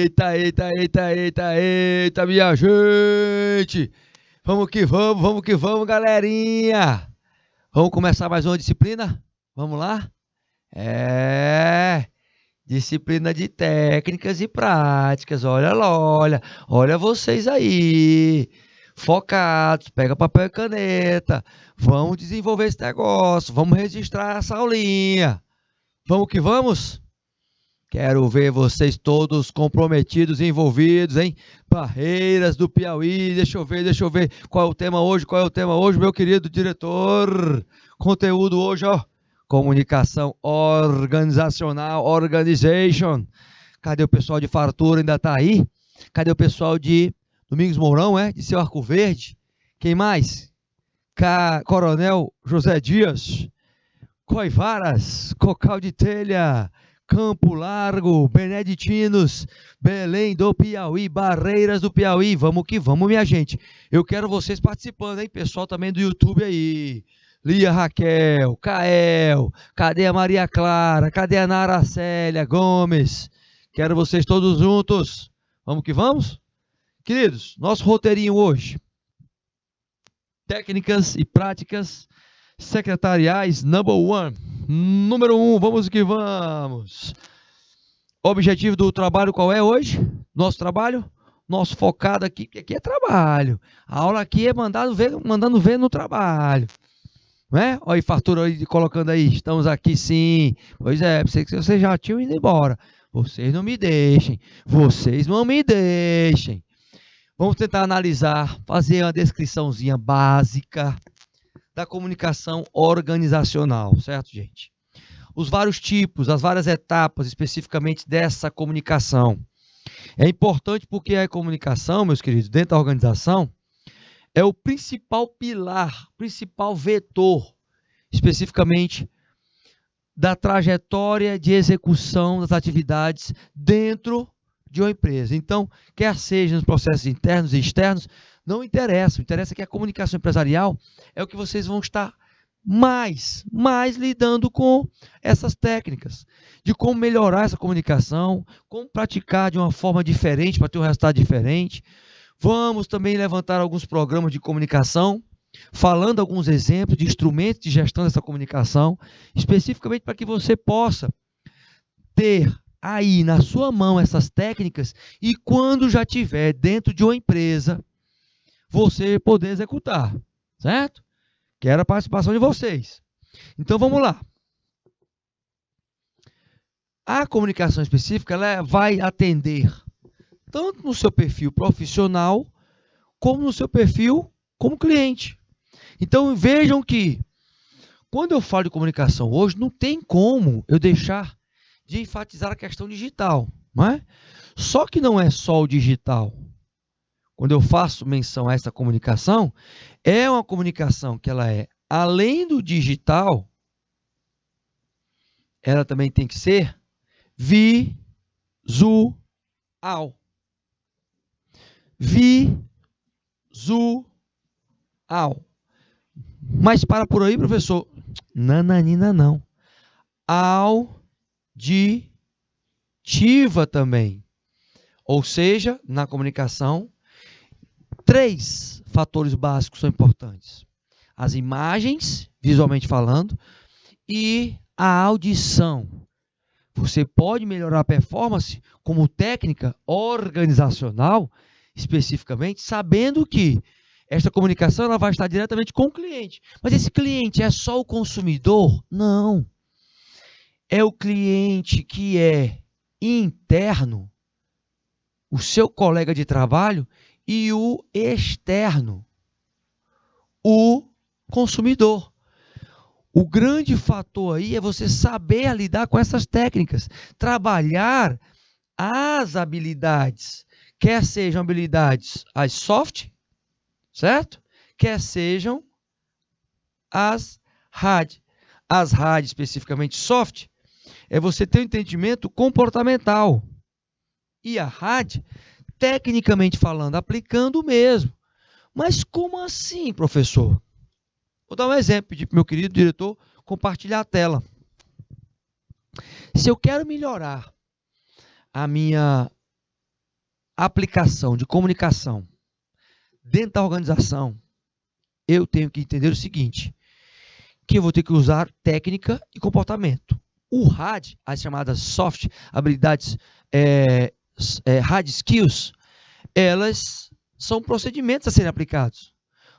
Eita, minha gente! Vamos que vamos, galerinha! Vamos começar mais uma disciplina? Vamos lá? Disciplina de técnicas e práticas. Olha vocês aí. Focados, pega papel e caneta. Vamos desenvolver esse negócio, vamos registrar essa aulinha. Vamos que vamos? Quero ver vocês todos comprometidos e envolvidos, hein? Barreiras do Piauí, deixa eu ver qual é o tema hoje, meu querido diretor? Conteúdo hoje, ó, comunicação organizacional, organization. Cadê o pessoal de fartura, ainda tá aí? Cadê o pessoal de Domingos Mourão, de Seu Arco Verde? Quem mais? Coronel José Dias, Coivaras, Cocal de Telha, Campo Largo, Beneditinos, Belém do Piauí, Barreiras do Piauí. Vamos que vamos, minha gente. Eu quero vocês participando, hein? Pessoal também do YouTube aí. Lia Raquel, Kael, cadê a Maria Clara? Cadê a Nara Célia Gomes? Quero vocês todos juntos. Vamos que vamos? Queridos, nosso roteirinho hoje. Técnicas e práticas secretariais number 1. Número 1, vamos que vamos. Objetivo do trabalho qual é hoje? Nosso trabalho? Nosso focado aqui, porque aqui é trabalho. A aula aqui é mandando ver no trabalho. Não é? Olha a fartura aí colocando aí. Estamos aqui sim. Pois é, vocês já tinham ido embora. Vocês não me deixem. Vamos tentar analisar, fazer uma descriçãozinha básica da comunicação organizacional, certo, gente? Os vários tipos, as várias etapas especificamente dessa comunicação. É importante porque a comunicação, meus queridos, dentro da organização, é o principal pilar, principal vetor, especificamente, da trajetória de execução das atividades dentro de uma empresa. Então, quer seja nos processos internos e externos, não interessa. O interessa é que a comunicação empresarial é o que vocês vão estar mais lidando com essas técnicas, de como melhorar essa comunicação, como praticar de uma forma diferente para ter um resultado diferente. Vamos também levantar alguns programas de comunicação, falando alguns exemplos de instrumentos de gestão dessa comunicação, especificamente para que você possa ter aí na sua mão essas técnicas e quando já tiver dentro de uma empresa, você poder executar, certo? Quero a participação de vocês. Então vamos lá. A comunicação específica ela vai atender tanto no seu perfil profissional como no seu perfil como cliente. Então vejam que quando eu falo de comunicação hoje, não tem como eu deixar de enfatizar a questão digital, não é? Só que não é só o digital. Quando eu faço menção a essa comunicação, é uma comunicação que ela é, além do digital, ela também tem que ser visual. Visual. Mas para por aí, professor. Nananina não. Auditiva também. Ou seja, na comunicação, 3 fatores básicos são importantes. As imagens, visualmente falando, e a audição. Você pode melhorar a performance como técnica organizacional, especificamente, sabendo que esta comunicação ela vai estar diretamente com o cliente. Mas esse cliente é só o consumidor? Não. É o cliente que é interno, o seu colega de trabalho, e o externo, o consumidor. O grande fator aí é você saber lidar com essas técnicas, trabalhar as habilidades, quer sejam habilidades as soft, certo? Quer sejam as hard. As hard, especificamente soft, é você ter um entendimento comportamental. E a hard, tecnicamente falando, aplicando o mesmo. Mas como assim, professor? Vou dar um exemplo, pedir para o meu querido diretor compartilhar a tela. Se eu quero melhorar a minha aplicação de comunicação dentro da organização, eu tenho que entender o seguinte, que eu vou ter que usar técnica e comportamento. O hard, as chamadas soft habilidades, hard skills, elas são procedimentos a serem aplicados.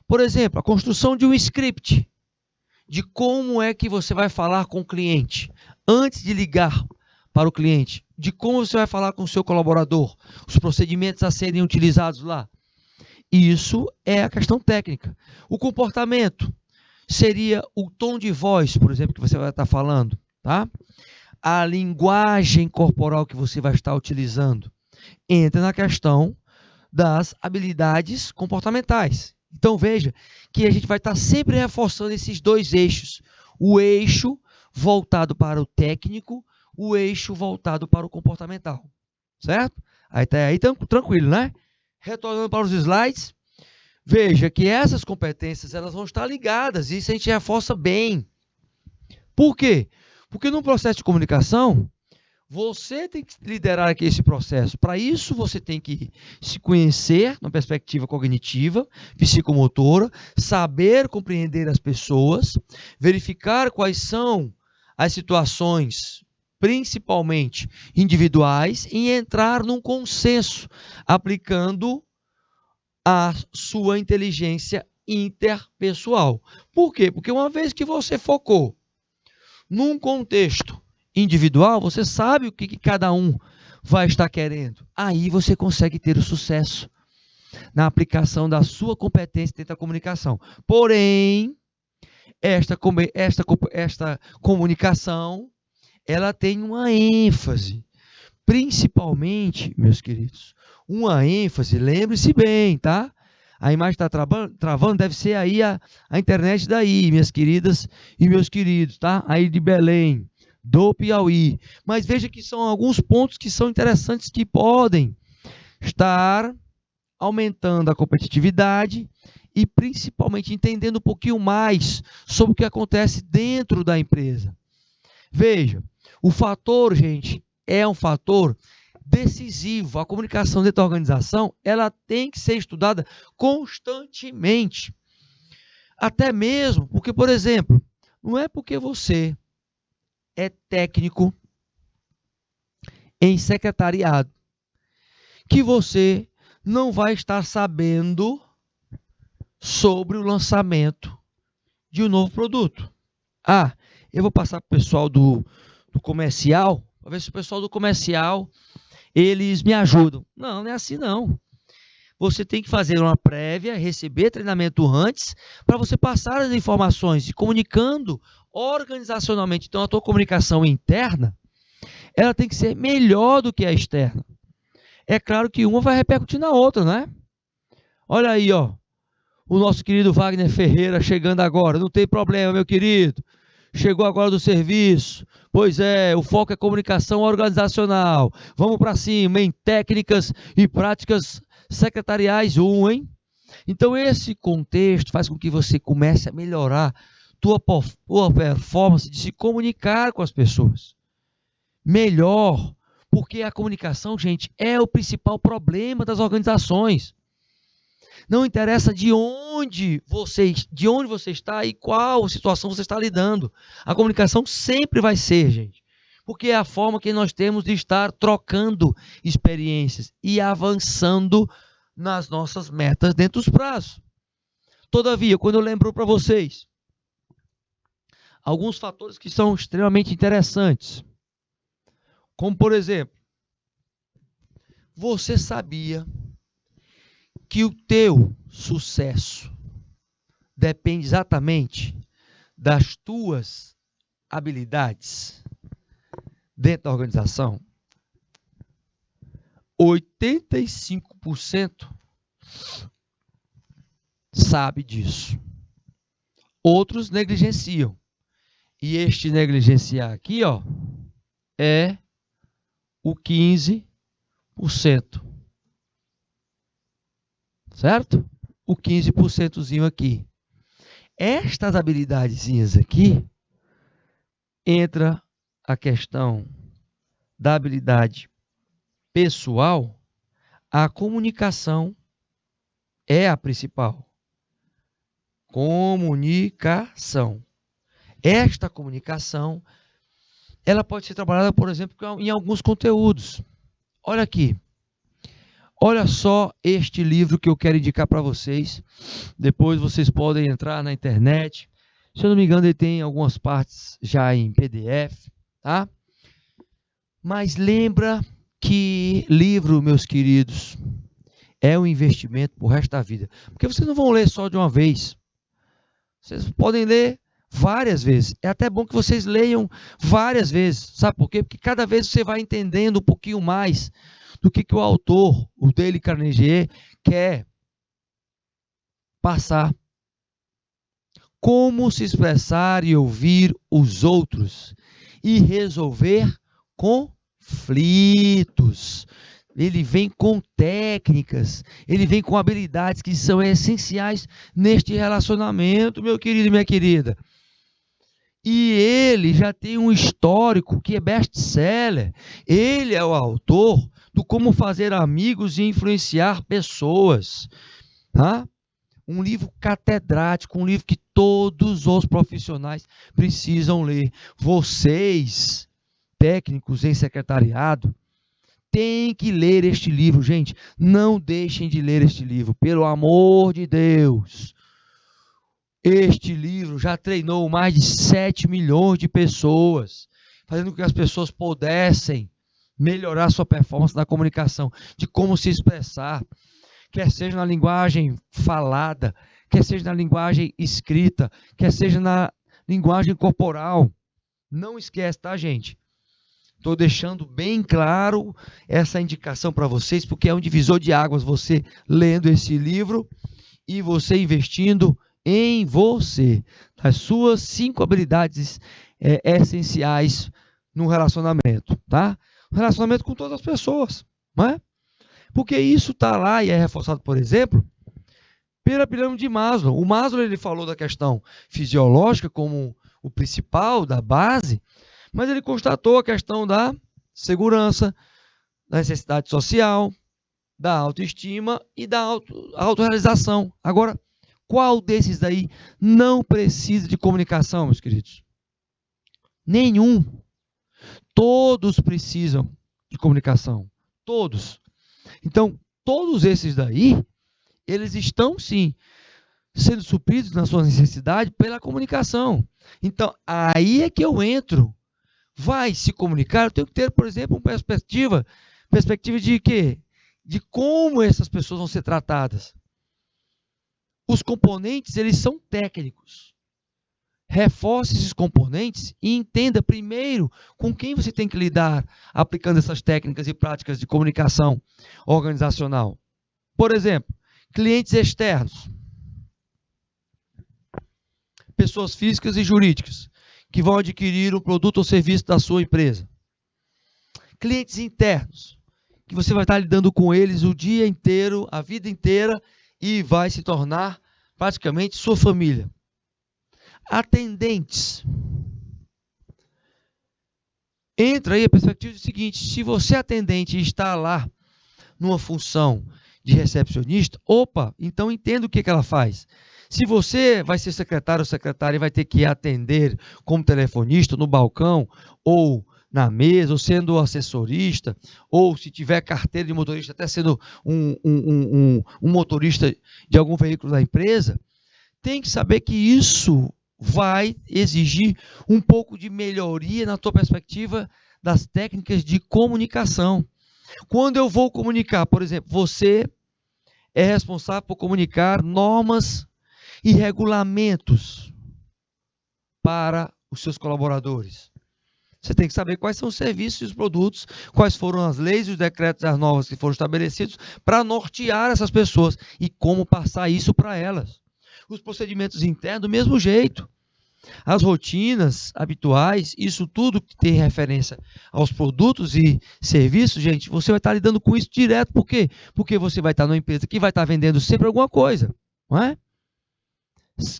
Por exemplo, a construção de um script, de como é que você vai falar com o cliente, antes de ligar para o cliente, de como você vai falar com o seu colaborador, os procedimentos a serem utilizados lá. Isso é a questão técnica. O comportamento seria o tom de voz, por exemplo, que você vai estar falando, tá? A linguagem corporal que você vai estar utilizando entra na questão das habilidades comportamentais. Então veja que a gente vai estar sempre reforçando esses dois eixos. O eixo voltado para o técnico, o eixo voltado para o comportamental. Certo? Aí tá aí tranquilo, né? Retornando para os slides, veja que essas competências elas vão estar ligadas, e isso a gente reforça bem. Por quê? Porque no processo de comunicação, você tem que liderar aqui esse processo. Para isso, você tem que se conhecer na perspectiva cognitiva, psicomotora, saber compreender as pessoas, verificar quais são as situações, principalmente individuais, e entrar num consenso, aplicando a sua inteligência interpessoal. Por quê? Porque uma vez que você focou num contexto individual, você sabe o que cada um vai estar querendo. Aí você consegue ter o sucesso na aplicação da sua competência dentro da comunicação. Porém, esta comunicação, ela tem uma ênfase, principalmente, meus queridos, uma ênfase, lembre-se bem, tá? A imagem está travando, deve ser aí a internet daí, minhas queridas e meus queridos, tá? Aí de Belém, do Piauí. Mas veja que são alguns pontos que são interessantes, que podem estar aumentando a competitividade e principalmente entendendo um pouquinho mais sobre o que acontece dentro da empresa. Veja, o fator, gente, é um fator decisivo. A comunicação dentro da organização, ela tem que ser estudada constantemente. Até mesmo porque, por exemplo, não é porque você é técnico em secretariado que você não vai estar sabendo sobre o lançamento de um novo produto. Ah, eu vou passar para o pessoal do comercial, para ver se o pessoal do comercial, eles me ajudam. Não, não é assim não. Você tem que fazer uma prévia, receber treinamento antes, para você passar as informações e comunicando organizacionalmente. Então, a tua comunicação interna, ela tem que ser melhor do que a externa. É claro que uma vai repercutir na outra, né? Olha aí, ó, o nosso querido Wagner Ferreira chegando agora. Não tem problema, meu querido. Chegou agora do serviço. Pois é, o foco é comunicação organizacional. Vamos para cima, em técnicas e práticas secretariais 1, hein? Então, esse contexto faz com que você comece a melhorar tua performance de se comunicar com as pessoas. Melhor, porque a comunicação, gente, é o principal problema das organizações. Não interessa de onde você está e qual situação você está lidando. A comunicação sempre vai ser, gente, porque é a forma que nós temos de estar trocando experiências e avançando nas nossas metas dentro dos prazos. Todavia, quando eu lembro para vocês alguns fatores que são extremamente interessantes, como por exemplo, você sabia que o teu sucesso depende exatamente das tuas habilidades dentro da organização? 85% sabe disso. Outros negligenciam. E este negligenciar aqui, ó, é o 15%. Certo? O 15%zinho aqui. Estas habilidadezinhas aqui, entra a questão da habilidade pessoal, A comunicação é a principal. Comunicação. Esta comunicação, ela pode ser trabalhada, por exemplo, em alguns conteúdos. Olha aqui. Olha só este livro que eu quero indicar para vocês. Depois vocês podem entrar na internet. Se eu não me engano, ele tem algumas partes já em PDF, tá? Mas lembra que livro, meus queridos, é um investimento pro resto da vida. Porque vocês não vão ler só de uma vez. Vocês podem ler várias vezes. É até bom que vocês leiam várias vezes. Sabe por quê? Porque cada vez você vai entendendo um pouquinho mais do que o autor, o Dale Carnegie, quer passar. Como se expressar e ouvir os outros e resolver conflitos. Ele vem com técnicas, ele vem com habilidades que são essenciais neste relacionamento, meu querido e minha querida. E ele já tem um histórico que é best-seller. Ele é o autor do Como Fazer Amigos e Influenciar Pessoas. Tá? Um livro catedrático, um livro que todos os profissionais precisam ler. Vocês, técnicos em secretariado, têm que ler este livro, gente. Não deixem de ler este livro, pelo amor de Deus. Este livro já treinou mais de 7 milhões de pessoas, fazendo com que as pessoas pudessem melhorar sua performance na comunicação, de como se expressar, quer seja na linguagem falada, quer seja na linguagem escrita, quer seja na linguagem corporal. Não esquece, tá, gente? Estou deixando bem claro essa indicação para vocês, porque é um divisor de águas você lendo esse livro e você investindo em você, as suas 5 habilidades essenciais no relacionamento, tá? Relacionamento com todas as pessoas, não é? Porque isso está lá e é reforçado, por exemplo, pela pirâmide de Maslow. O Maslow ele falou da questão fisiológica como o principal, da base, mas ele constatou a questão da segurança, da necessidade social, da autoestima e da autorrealização. Agora, qual desses daí não precisa de comunicação, meus queridos? Nenhum. Todos precisam de comunicação. Todos. Então, todos esses daí, eles estão, sim, sendo supridos na sua necessidade pela comunicação. Então, aí é que eu entro. Vai se comunicar, eu tenho que ter, por exemplo, uma perspectiva de quê? De como essas pessoas vão ser tratadas. Os componentes, eles são técnicos. Reforce esses componentes e entenda primeiro com quem você tem que lidar aplicando essas técnicas e práticas de comunicação organizacional. Por exemplo, clientes externos, pessoas físicas e jurídicas que vão adquirir um produto ou serviço da sua empresa. Clientes internos, que você vai estar lidando com eles o dia inteiro, a vida inteira, e vai se tornar praticamente sua família. Atendentes. Entra aí a perspectiva do seguinte: se você atendente está lá numa função de recepcionista, então entenda o que ela faz. Se você vai ser secretário ou secretária e vai ter que atender como telefonista no balcão ou na mesa, ou sendo assessorista, ou se tiver carteira de motorista, até sendo um motorista de algum veículo da empresa, tem que saber que isso vai exigir um pouco de melhoria na tua perspectiva das técnicas de comunicação. Quando eu vou comunicar, por exemplo, você é responsável por comunicar normas e regulamentos para os seus colaboradores. Você tem que saber quais são os serviços e os produtos, quais foram as leis e os decretos das normas que foram estabelecidos para nortear essas pessoas e como passar isso para elas. Os procedimentos internos, do mesmo jeito. As rotinas habituais, isso tudo que tem referência aos produtos e serviços, gente, você vai estar lidando com isso direto. Por quê? Porque você vai estar numa empresa que vai estar vendendo sempre alguma coisa, não é?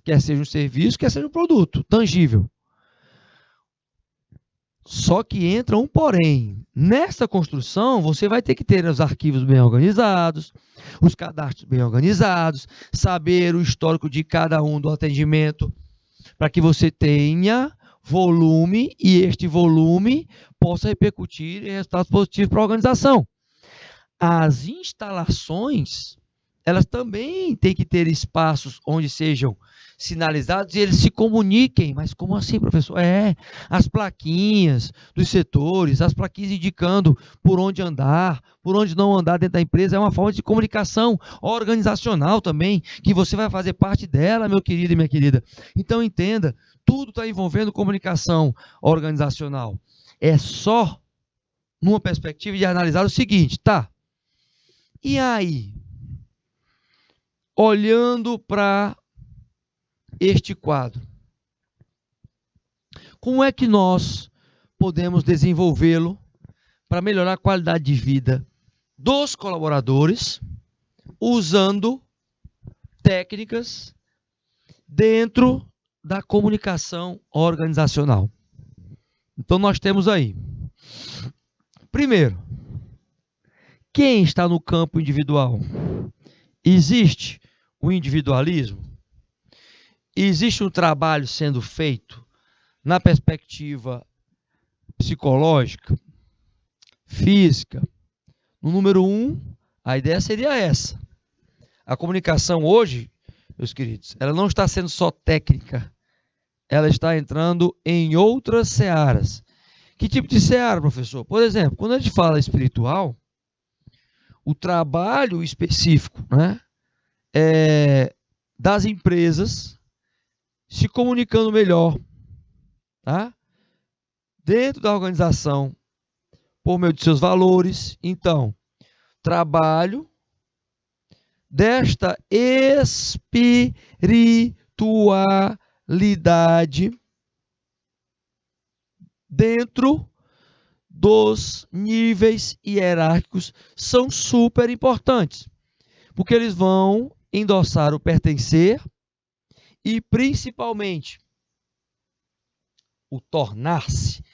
Quer seja um serviço, quer seja um produto tangível. Só que entra um porém. Nessa construção, você vai ter que ter os arquivos bem organizados, os cadastros bem organizados, saber o histórico de cada um do atendimento, para que você tenha volume e este volume possa repercutir em resultados positivos para a organização. As instalações, elas também têm que ter espaços onde sejam sinalizados e eles se comuniquem. Mas como assim, professor? As plaquinhas dos setores, as plaquinhas indicando por onde andar, por onde não andar dentro da empresa, é uma forma de comunicação organizacional também, que você vai fazer parte dela, meu querido e minha querida. Então entenda, tudo está envolvendo comunicação organizacional. É só numa perspectiva de analisar o seguinte, tá? E aí, olhando para este quadro, como é que nós podemos desenvolvê-lo para melhorar a qualidade de vida dos colaboradores, usando técnicas dentro da comunicação organizacional? Então, nós temos aí, primeiro, quem está no campo individual? Existe o individualismo? Existe um trabalho sendo feito na perspectiva psicológica, física? No número 1, a ideia seria essa. A comunicação hoje, meus queridos, ela não está sendo só técnica, ela está entrando em outras searas. Que tipo de seara, professor? Por exemplo, quando a gente fala espiritual, o trabalho específico, né, das empresas se comunicando melhor, tá? Dentro da organização, por meio de seus valores. Então, trabalho desta espiritualidade dentro dos níveis hierárquicos são super importantes, porque eles vão endossar o pertencer e, principalmente, o tornar-se.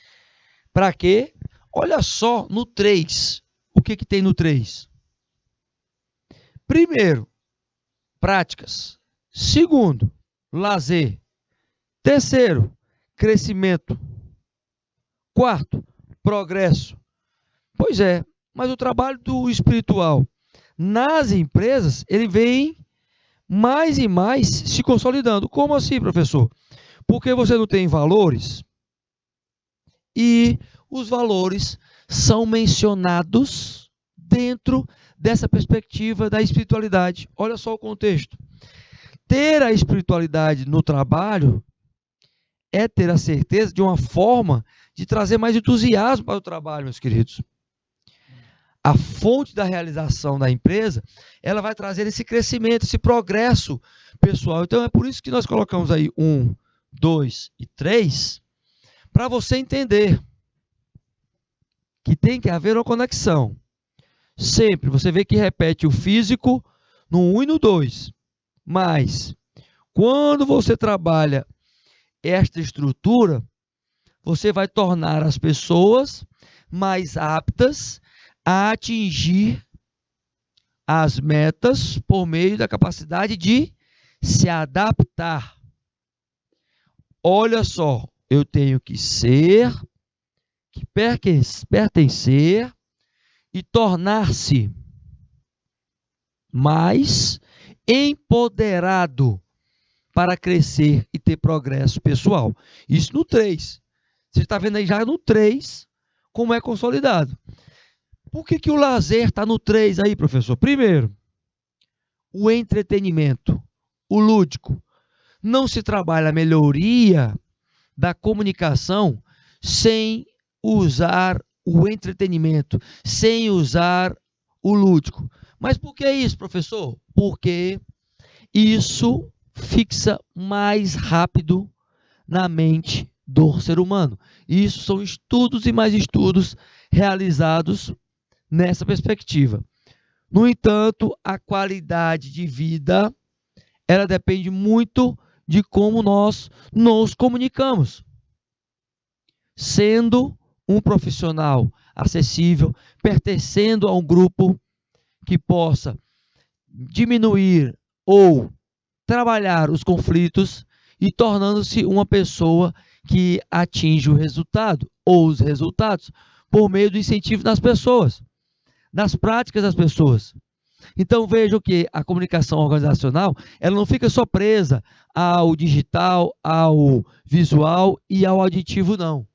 Para quê? Olha só no 3. O que tem no 3? Primeiro, práticas. Segundo, lazer. Terceiro, crescimento. Quarto, progresso. Pois é, mas o trabalho do espiritual nas empresas, ele vem mais e mais se consolidando. Como assim, professor? Porque você não tem valores e os valores são mencionados dentro dessa perspectiva da espiritualidade. Olha só o contexto. Ter a espiritualidade no trabalho é ter a certeza de uma forma de trazer mais entusiasmo para o trabalho, meus queridos. A fonte da realização da empresa, ela vai trazer esse crescimento, esse progresso pessoal. Então, é por isso que nós colocamos aí 1, 2 e 3, para você entender que tem que haver uma conexão. Sempre, você vê que repete o físico no 1 e no 2. Mas, quando você trabalha esta estrutura, você vai tornar as pessoas mais aptas a atingir as metas por meio da capacidade de se adaptar. Olha só, eu tenho que ser, que pertencer e tornar-se mais empoderado para crescer e ter progresso pessoal. Isso no 3. Você está vendo aí já no 3 como é consolidado. Por que o lazer está no 3 aí, professor? Primeiro, o entretenimento, o lúdico. Não se trabalha a melhoria da comunicação sem usar o entretenimento, sem usar o lúdico. Mas por que isso, professor? Porque isso fixa mais rápido na mente do ser humano. Isso são estudos e mais estudos realizados nessa perspectiva. No entanto, a qualidade de vida, ela depende muito de como nós nos comunicamos, sendo um profissional acessível, pertencendo a um grupo que possa diminuir ou trabalhar os conflitos e tornando-se uma pessoa que atinge o resultado ou os resultados por meio do incentivo das pessoas, das práticas das pessoas. Então vejam que a comunicação organizacional, ela não fica só presa ao digital, ao visual e ao auditivo, não.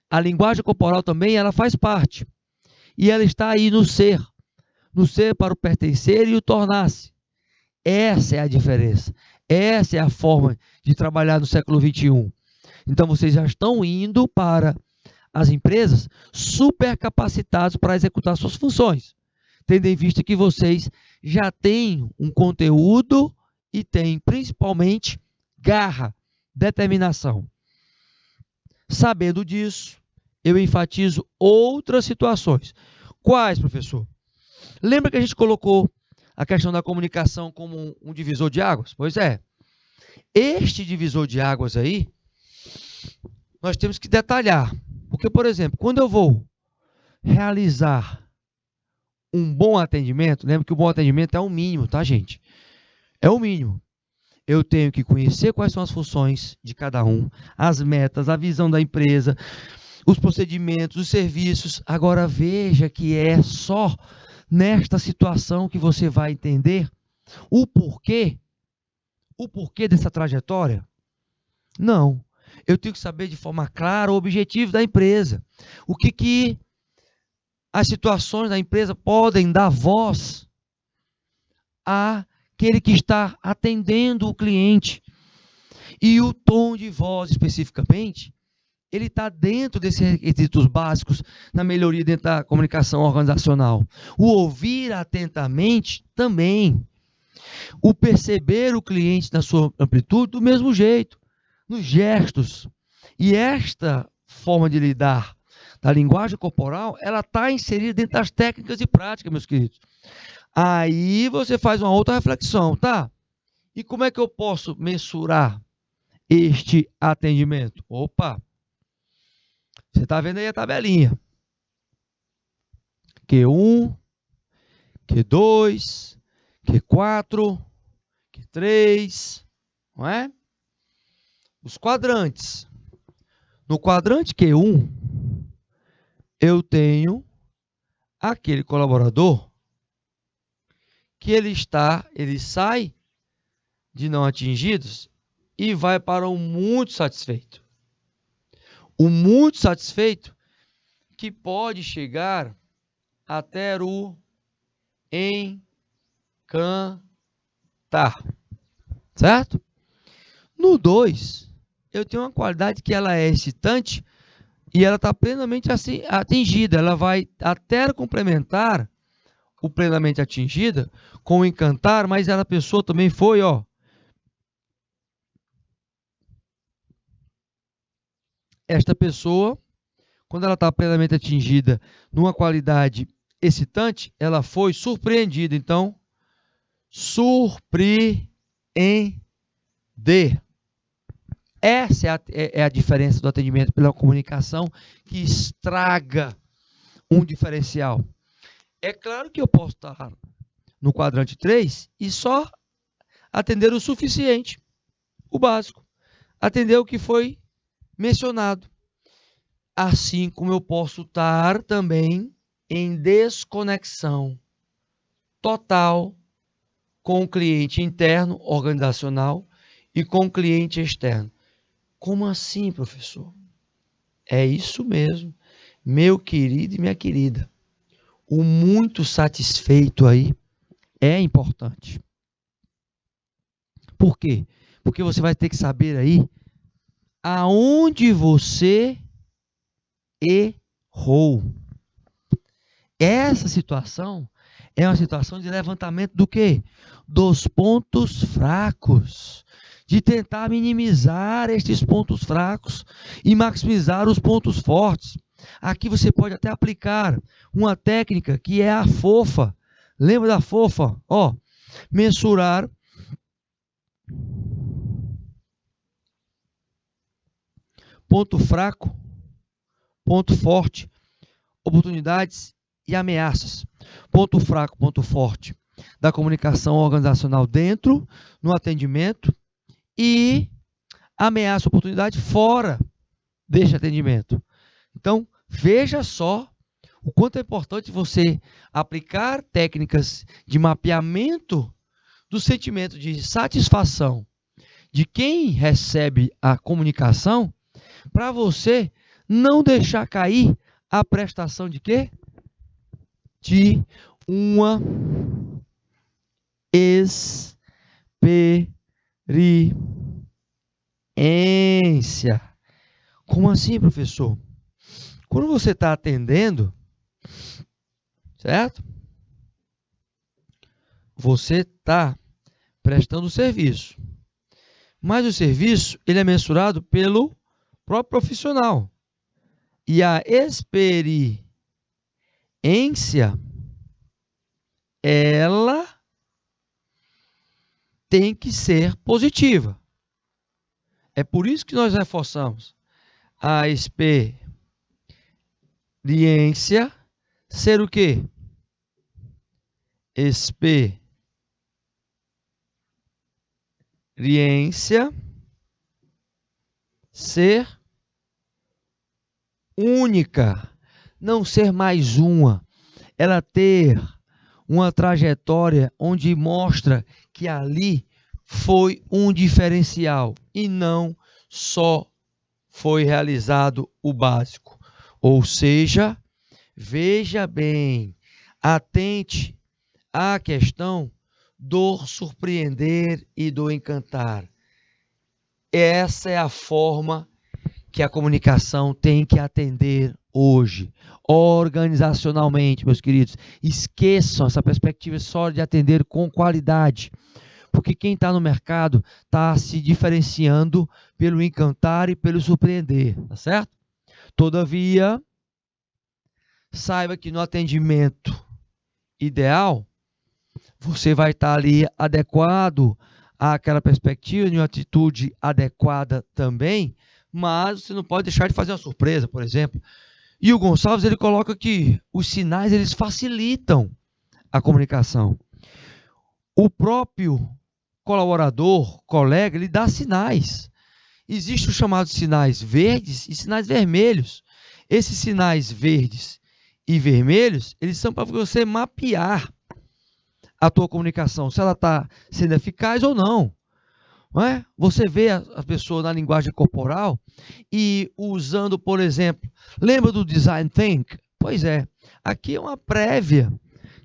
A linguagem corporal também, ela faz parte. E ela está aí no ser para o pertencer e o tornar-se. Essa é a diferença. Essa é a forma de trabalhar no século XXI. Então vocês já estão indo para as empresas super capacitados para executar suas funções, tendo em vista que vocês já têm um conteúdo e têm principalmente garra, determinação. Sabendo disso, eu enfatizo outras situações. Quais, professor? Lembra que a gente colocou a questão da comunicação como um divisor de águas? Pois é. Este divisor de águas aí, nós temos que detalhar. Porque, por exemplo, quando eu vou realizar um bom atendimento, lembra que o bom atendimento é o mínimo, tá, gente? É o mínimo. Eu tenho que conhecer quais são as funções de cada um, as metas, a visão da empresa, os procedimentos, os serviços. Agora veja que é só nesta situação que você vai entender o porquê dessa trajetória. Não. Eu tenho que saber de forma clara o objetivo da empresa. O que as situações da empresa podem dar voz àquele que está atendendo o cliente. E o tom de voz, especificamente, ele está dentro desses requisitos básicos na melhoria dentro da comunicação organizacional. O ouvir atentamente também. O perceber o cliente na sua amplitude do mesmo jeito, nos gestos. E esta forma de lidar da linguagem corporal, ela está inserida dentro das técnicas e práticas, meus queridos. Aí você faz uma outra reflexão, tá? E como é que eu posso mensurar este atendimento? Opa! Você está vendo aí a tabelinha. Q1, Q2, Q4, Q3, não é? Os quadrantes. No quadrante Q1, eu tenho aquele colaborador que ele sai de não atingidos e vai para o muito satisfeito. O muito satisfeito que pode chegar até o encantar, certo? No 2, eu tenho uma qualidade que ela é excitante e ela está plenamente atingida. Ela vai até complementar o plenamente atingida com o encantar, mas a pessoa também foi, ó. Esta pessoa, quando ela está plenamente atingida numa qualidade excitante, ela foi surpreendida. Então, surpreender. Essa é a diferença do atendimento pela comunicação que estraga um diferencial. É claro que eu posso estar no quadrante 3 e só atender o suficiente, o básico. Atender o que foi mencionado. Assim como eu posso estar também em desconexão total com o cliente interno, organizacional, e com o cliente externo. Como assim, professor? É isso mesmo, meu querido e minha querida. O muito satisfeito aí é importante. Por quê? Porque você vai ter que saber aí aonde você errou. Essa situação é uma situação de levantamento do quê? Dos pontos fracos. De tentar minimizar estes pontos fracos e maximizar os pontos fortes. Aqui você pode até aplicar uma técnica que é a fofa. Lembra da fofa? Ó, mensurar ponto fraco, ponto forte, oportunidades e ameaças. Ponto fraco, ponto forte da comunicação organizacional dentro, no atendimento, e ameaça, oportunidade fora deste atendimento. Então, veja só o quanto é importante você aplicar técnicas de mapeamento do sentimento de satisfação de quem recebe a comunicação, para você não deixar cair a prestação de quê? De uma experiência. Como assim, professor? Quando você está atendendo, certo? Você está prestando serviço. Mas o serviço, ele é mensurado pelo próprio profissional. E a experiência, ela tem que ser positiva. É por isso que nós reforçamos a experiência ser o quê? Experiência ser única, não ser mais uma. Ela ter uma trajetória onde mostra que ali foi um diferencial e não só foi realizado o básico. Ou seja, veja bem, atente à questão do surpreender e do encantar. Essa é a forma que a comunicação tem que atender hoje, organizacionalmente, meus queridos. Esqueçam essa perspectiva só de atender com qualidade, porque quem está no mercado está se diferenciando pelo encantar e pelo surpreender, tá certo? Todavia, saiba que no atendimento ideal, você vai estar ali adequado àquela perspectiva, em uma atitude adequada também, mas você não pode deixar de fazer uma surpresa, por exemplo. E o Gonçalves, ele coloca que os sinais, eles facilitam a comunicação. O próprio colaborador, colega, ele dá sinais. Existem os chamados sinais verdes e sinais vermelhos. Esses sinais verdes e vermelhos, eles são para você mapear a tua comunicação, se ela está sendo eficaz ou não. Não é? Você vê a pessoa na linguagem corporal e usando, por exemplo, lembra do Design Think? Pois é, aqui é uma prévia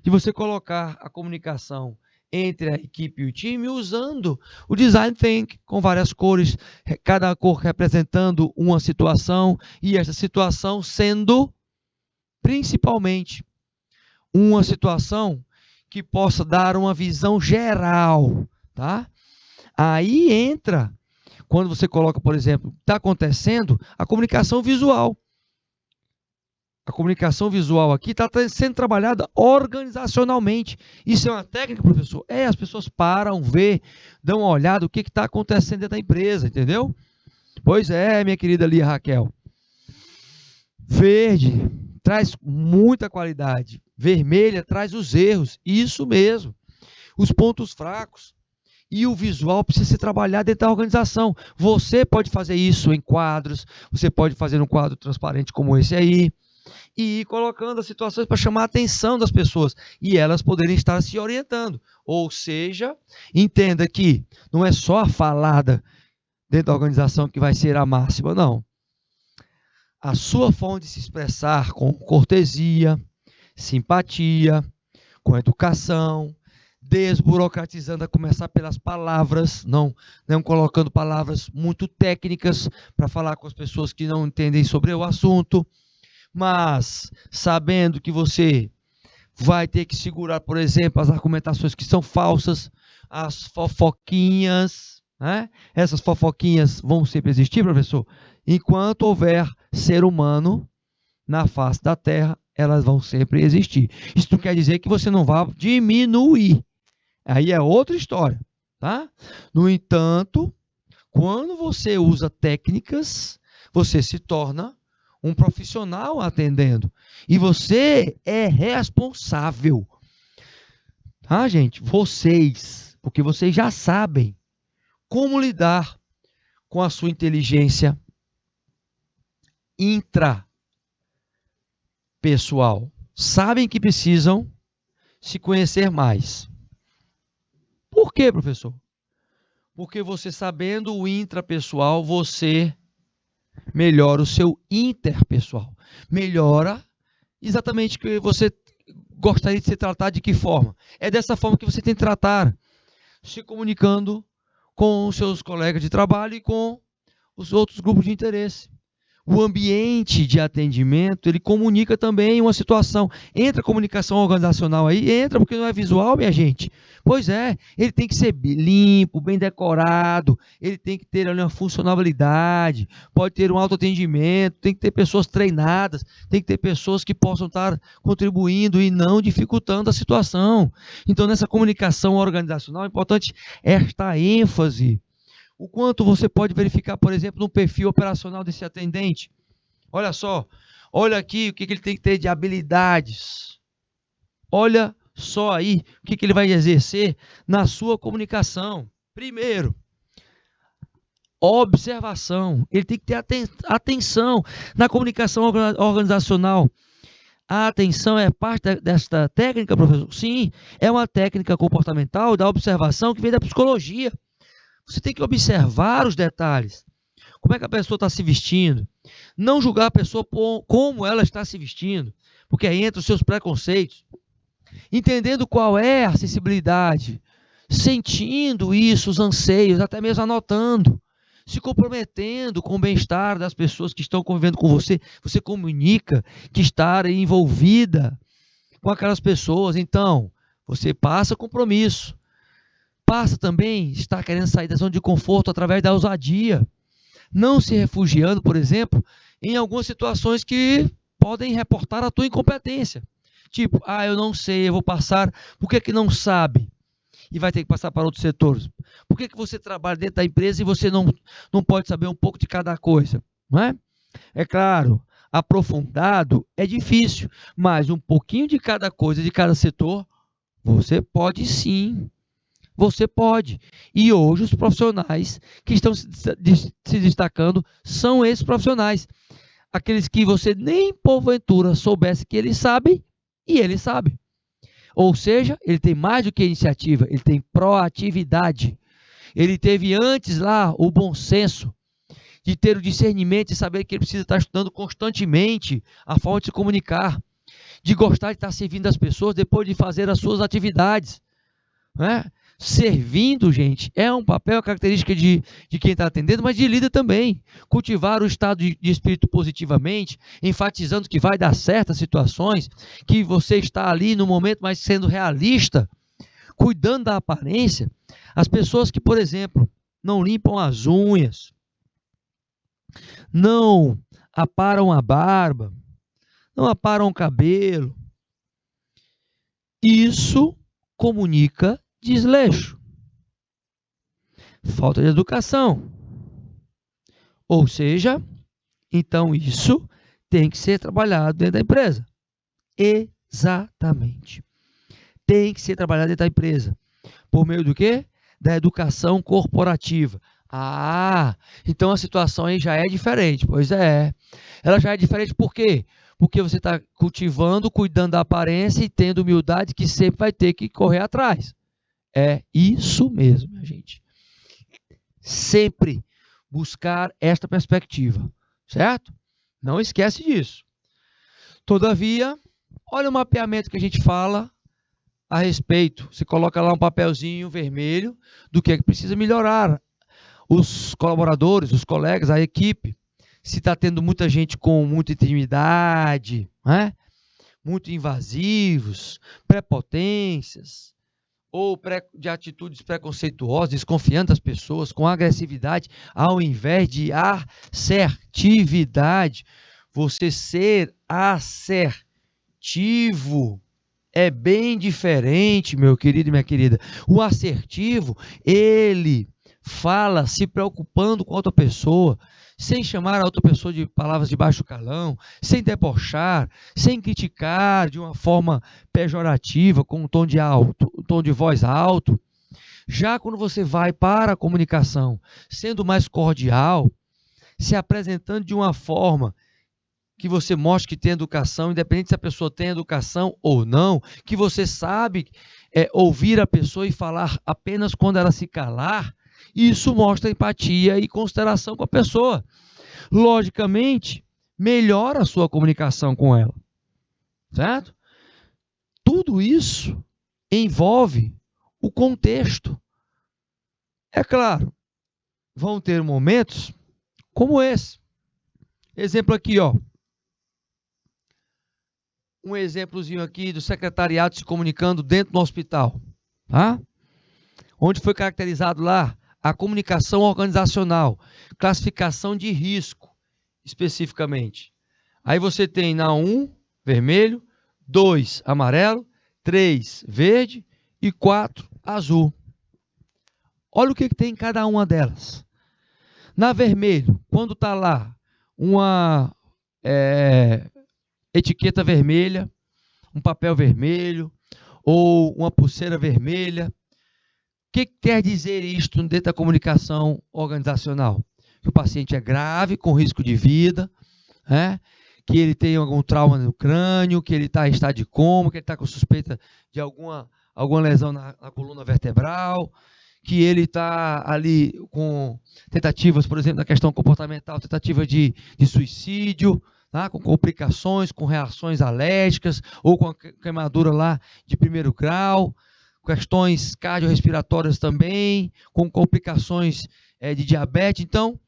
de você colocar a comunicação entre a equipe e o time usando o Design Think, com várias cores, cada cor representando uma situação, e essa situação sendo principalmente uma situação que possa dar uma visão geral, tá? Aí entra, quando você coloca, por exemplo, está acontecendo a comunicação visual. A comunicação visual aqui está sendo trabalhada organizacionalmente. Isso é uma técnica, professor? As pessoas param, vê, dão uma olhada, o que está acontecendo dentro da empresa, entendeu? Pois é, minha querida Lia Raquel. Verde traz muita qualidade. Vermelha traz os erros. Isso mesmo. Os pontos fracos. E o visual precisa ser trabalhado dentro da organização. Você pode fazer isso em quadros. Você pode fazer um quadro transparente como esse aí. E ir colocando as situações para chamar a atenção das pessoas. E elas poderem estar se orientando. Ou seja, entenda que não é só a falada dentro da organização que vai ser a máxima, não. A sua forma de se expressar com cortesia, simpatia, com educação, desburocratizando, a começar pelas palavras, não colocando palavras muito técnicas para falar com as pessoas que não entendem sobre o assunto, mas sabendo que você vai ter que segurar, por exemplo, as argumentações que são falsas, as fofoquinhas, né? Essas fofoquinhas vão sempre existir, professor? Enquanto houver ser humano na face da Terra, elas vão sempre existir. Isso não quer dizer que você não vá diminuir. Aí é outra história, tá? No entanto, quando você usa técnicas, você se torna um profissional atendendo. E você é responsável. Tá, gente? Vocês, porque vocês já sabem como lidar com a sua inteligência intrapessoal. Sabem que precisam se conhecer mais. Por quê, professor? Porque você sabendo o intrapessoal, você melhora o seu interpessoal. Melhora exatamente o que você gostaria de ser tratado de que forma? É dessa forma que você tem que tratar, se comunicando com os seus colegas de trabalho e com os outros grupos de interesse. O ambiente de atendimento, ele comunica também uma situação. Entra a comunicação organizacional aí? Entra, porque não é visual, minha gente. Pois é, ele tem que ser limpo, bem decorado, ele tem que ter ali uma funcionalidade, pode ter um autoatendimento, tem que ter pessoas treinadas, tem que ter pessoas que possam estar contribuindo e não dificultando a situação. Então, nessa comunicação organizacional, é importante esta ênfase. O quanto você pode verificar, por exemplo, no perfil operacional desse atendente. Olha só, olha aqui o que ele tem que ter de habilidades. Olha só aí o que ele vai exercer na sua comunicação. Primeiro, observação. Ele tem que ter atenção na comunicação organizacional. A atenção é parte desta técnica, professor? Sim, é uma técnica comportamental da observação que vem da psicologia. Você tem que observar os detalhes. Como é que a pessoa está se vestindo? Não julgar a pessoa por como ela está se vestindo, porque aí entra os seus preconceitos. Entendendo qual é a sensibilidade, sentindo isso, os anseios, até mesmo anotando, se comprometendo com o bem-estar das pessoas que estão convivendo com você. Você comunica que está envolvida com aquelas pessoas. Então, você passa compromisso. Passa também estar querendo sair da zona de conforto através da ousadia, não se refugiando, por exemplo, em algumas situações que podem reportar a tua incompetência. Tipo, eu não sei, eu vou passar, por que não sabe? E vai ter que passar para outros setores. Por que você trabalha dentro da empresa e você não pode saber um pouco de cada coisa? Não é? É claro, aprofundado é difícil, mas um pouquinho de cada coisa, de cada setor, você pode sim. Você pode. E hoje os profissionais que estão se destacando são esses profissionais. Aqueles que você nem porventura soubesse que ele sabe, e ele sabe. Ou seja, ele tem mais do que iniciativa, ele tem proatividade. Ele teve antes lá o bom senso de ter o discernimento e saber que ele precisa estar estudando constantemente a forma de se comunicar, de gostar de estar servindo as pessoas depois de fazer as suas atividades, né? Servindo, gente, é um papel, característica de quem está atendendo, mas de líder também. Cultivar o estado de espírito positivamente, enfatizando que vai dar certas situações, que você está ali no momento, mas sendo realista, cuidando da aparência. As pessoas que, por exemplo, não limpam as unhas, não aparam a barba, não aparam o cabelo, isso comunica desleixo, falta de educação. Ou seja, então isso tem que ser trabalhado dentro da empresa. Exatamente. Tem que ser trabalhado dentro da empresa. Por meio do quê? Da educação corporativa. Então a situação aí já é diferente. Pois é. Ela já é diferente por quê? Porque você está cultivando, cuidando da aparência e tendo humildade que sempre vai ter que correr atrás. É isso mesmo, minha gente. Sempre buscar esta perspectiva, certo? Não esquece disso. Todavia, olha o mapeamento que a gente fala a respeito. Você coloca lá um papelzinho vermelho do que é que precisa melhorar. Os colaboradores, os colegas, a equipe. Se está tendo muita gente com muita intimidade, né? Muito invasivos, prepotências, ou de atitudes preconceituosas, desconfiando das pessoas, com agressividade, ao invés de assertividade. Você ser assertivo é bem diferente, meu querido e minha querida. O assertivo, ele fala se preocupando com outra pessoa, sem chamar a outra pessoa de palavras de baixo calão, sem debochar, sem criticar de uma forma pejorativa, com um tom de alto, um tom de voz alto. Já quando você vai para a comunicação, sendo mais cordial, se apresentando de uma forma que você mostre que tem educação, independente se a pessoa tem educação ou não, que você sabe ouvir a pessoa e falar apenas quando ela se calar, isso mostra empatia e consideração com a pessoa. Logicamente, melhora a sua comunicação com ela, certo? Tudo isso envolve o contexto. É claro, vão ter momentos como esse. Exemplo aqui, ó. Um exemplozinho aqui do secretariado se comunicando dentro do hospital, tá? Onde foi caracterizado lá a comunicação organizacional, classificação de risco, especificamente. Aí você tem na 1, vermelho, 2, amarelo, 3, verde e 4, azul. Olha o que tem em cada uma delas. Na vermelho, quando está lá uma etiqueta vermelha, um papel vermelho ou uma pulseira vermelha, o que quer dizer isto dentro da comunicação organizacional? Que o paciente é grave, com risco de vida, que ele tem algum trauma no crânio, que ele está em estado de coma, que ele está com suspeita de alguma lesão na coluna vertebral, que ele está ali com tentativas, por exemplo, na questão comportamental, tentativa de suicídio, tá? Com complicações, com reações alérgicas, ou com a queimadura lá de 1º grau, questões cardiorrespiratórias também, com complicações de diabetes. Então,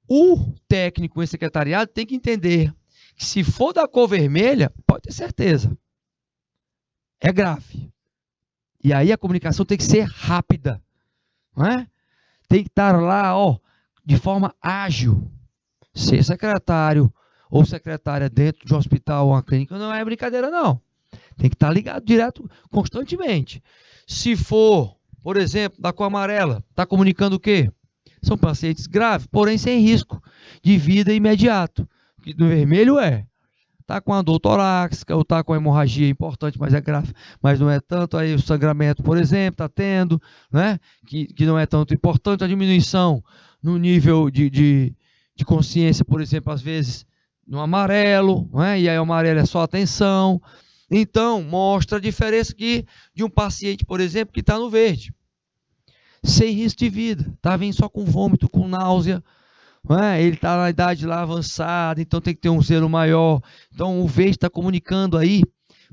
o técnico em secretariado tem que entender que se for da cor vermelha, pode ter certeza, é grave. E aí a comunicação tem que ser rápida, não é? Tem que estar lá, de forma ágil. Ser secretário ou secretária dentro de um hospital ou uma clínica não é brincadeira, não. Tem que estar ligado direto, constantemente. Se for, por exemplo, da cor amarela, está comunicando o quê? São pacientes graves, porém sem risco de vida imediato. No vermelho está com a dor torácica, ou está com a hemorragia importante, mas é grave, mas não é tanto. Aí o sangramento, por exemplo, está tendo, né? Que não é tanto importante. A diminuição no nível de consciência, por exemplo, às vezes no amarelo, né? E aí o amarelo é só atenção. Então, mostra a diferença aqui de um paciente, por exemplo, que está no verde, sem risco de vida, está vindo só com vômito, com náusea, ele está na idade lá avançada, então tem que ter um zelo maior. Então o verde está comunicando aí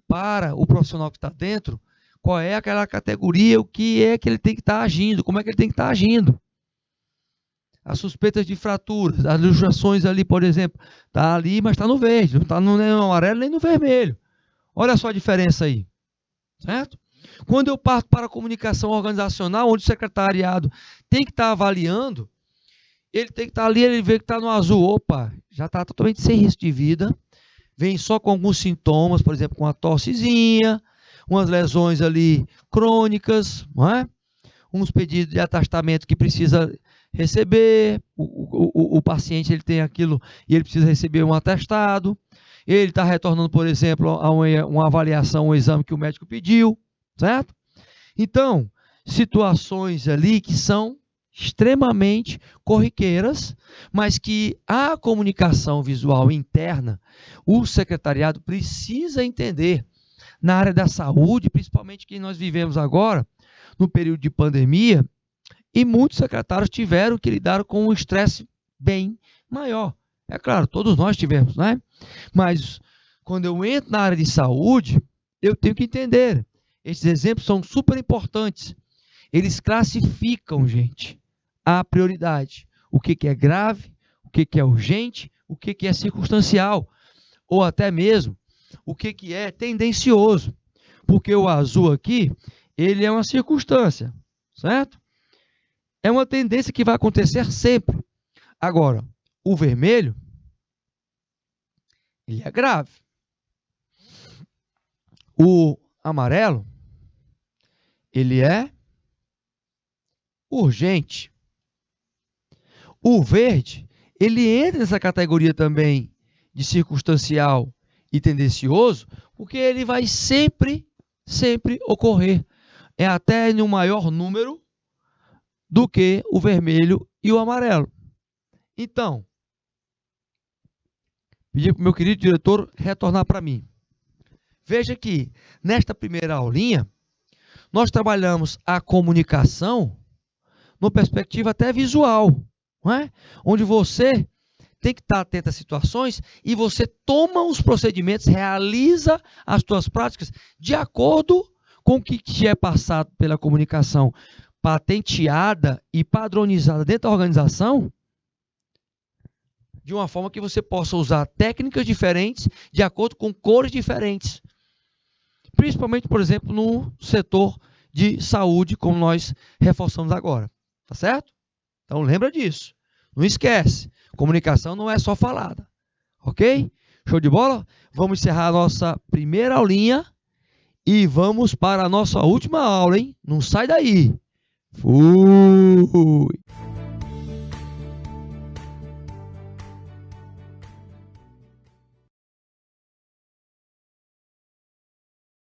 para o profissional que está dentro qual é aquela categoria, o que é que ele tem que estar agindo, como é que ele tem que estar agindo. As suspeitas de fraturas, as luxações ali, por exemplo, está ali, mas está no verde, não está nem no amarelo nem no vermelho. Olha só a diferença aí, certo? Quando eu parto para a comunicação organizacional, onde o secretariado tem que estar avaliando, ele tem que estar ali, ele vê que está no azul, opa, já está totalmente sem risco de vida, vem só com alguns sintomas, por exemplo, com uma tossezinha, umas lesões ali crônicas, não é? Uns pedidos de atestamento que precisa receber, o paciente ele tem aquilo e ele precisa receber um atestado, ele está retornando, por exemplo, a uma avaliação, um exame que o médico pediu, certo? Então, situações ali que são extremamente corriqueiras, mas que a comunicação visual interna, o secretariado precisa entender. Na área da saúde, principalmente que nós vivemos agora, no período de pandemia, e muitos secretários tiveram que lidar com um estresse bem maior. É claro, todos nós tivemos, né? Mas quando eu entro na área de saúde, eu tenho que entender. Esses exemplos são super importantes. Eles classificam, gente, a prioridade. O que é grave, o que é urgente, o que é circunstancial, ou até mesmo o que é tendencioso. Porque o azul aqui, ele é uma circunstância, certo? É uma tendência que vai acontecer sempre. Agora, o vermelho, ele é grave. O amarelo, ele é urgente. O verde, ele entra nessa categoria também de circunstancial e tendencioso, porque ele vai sempre ocorrer. É até em um maior número do que o vermelho e o amarelo. Então, pedi para o meu querido diretor retornar para mim. Veja que, nesta primeira aulinha, nós trabalhamos a comunicação numa perspectiva até visual, não é? Onde você tem que estar atento às situações e você toma os procedimentos, realiza as suas práticas de acordo com o que te é passado pela comunicação patenteada e padronizada dentro da organização, de uma forma que você possa usar técnicas diferentes de acordo com cores diferentes. Principalmente, por exemplo, no setor de saúde, como nós reforçamos agora. Tá certo? Então, lembra disso. Não esquece. Comunicação não é só falada. Ok? Show de bola? Vamos encerrar a nossa primeira aulinha e vamos para a nossa última aula, hein? Não sai daí. Fui!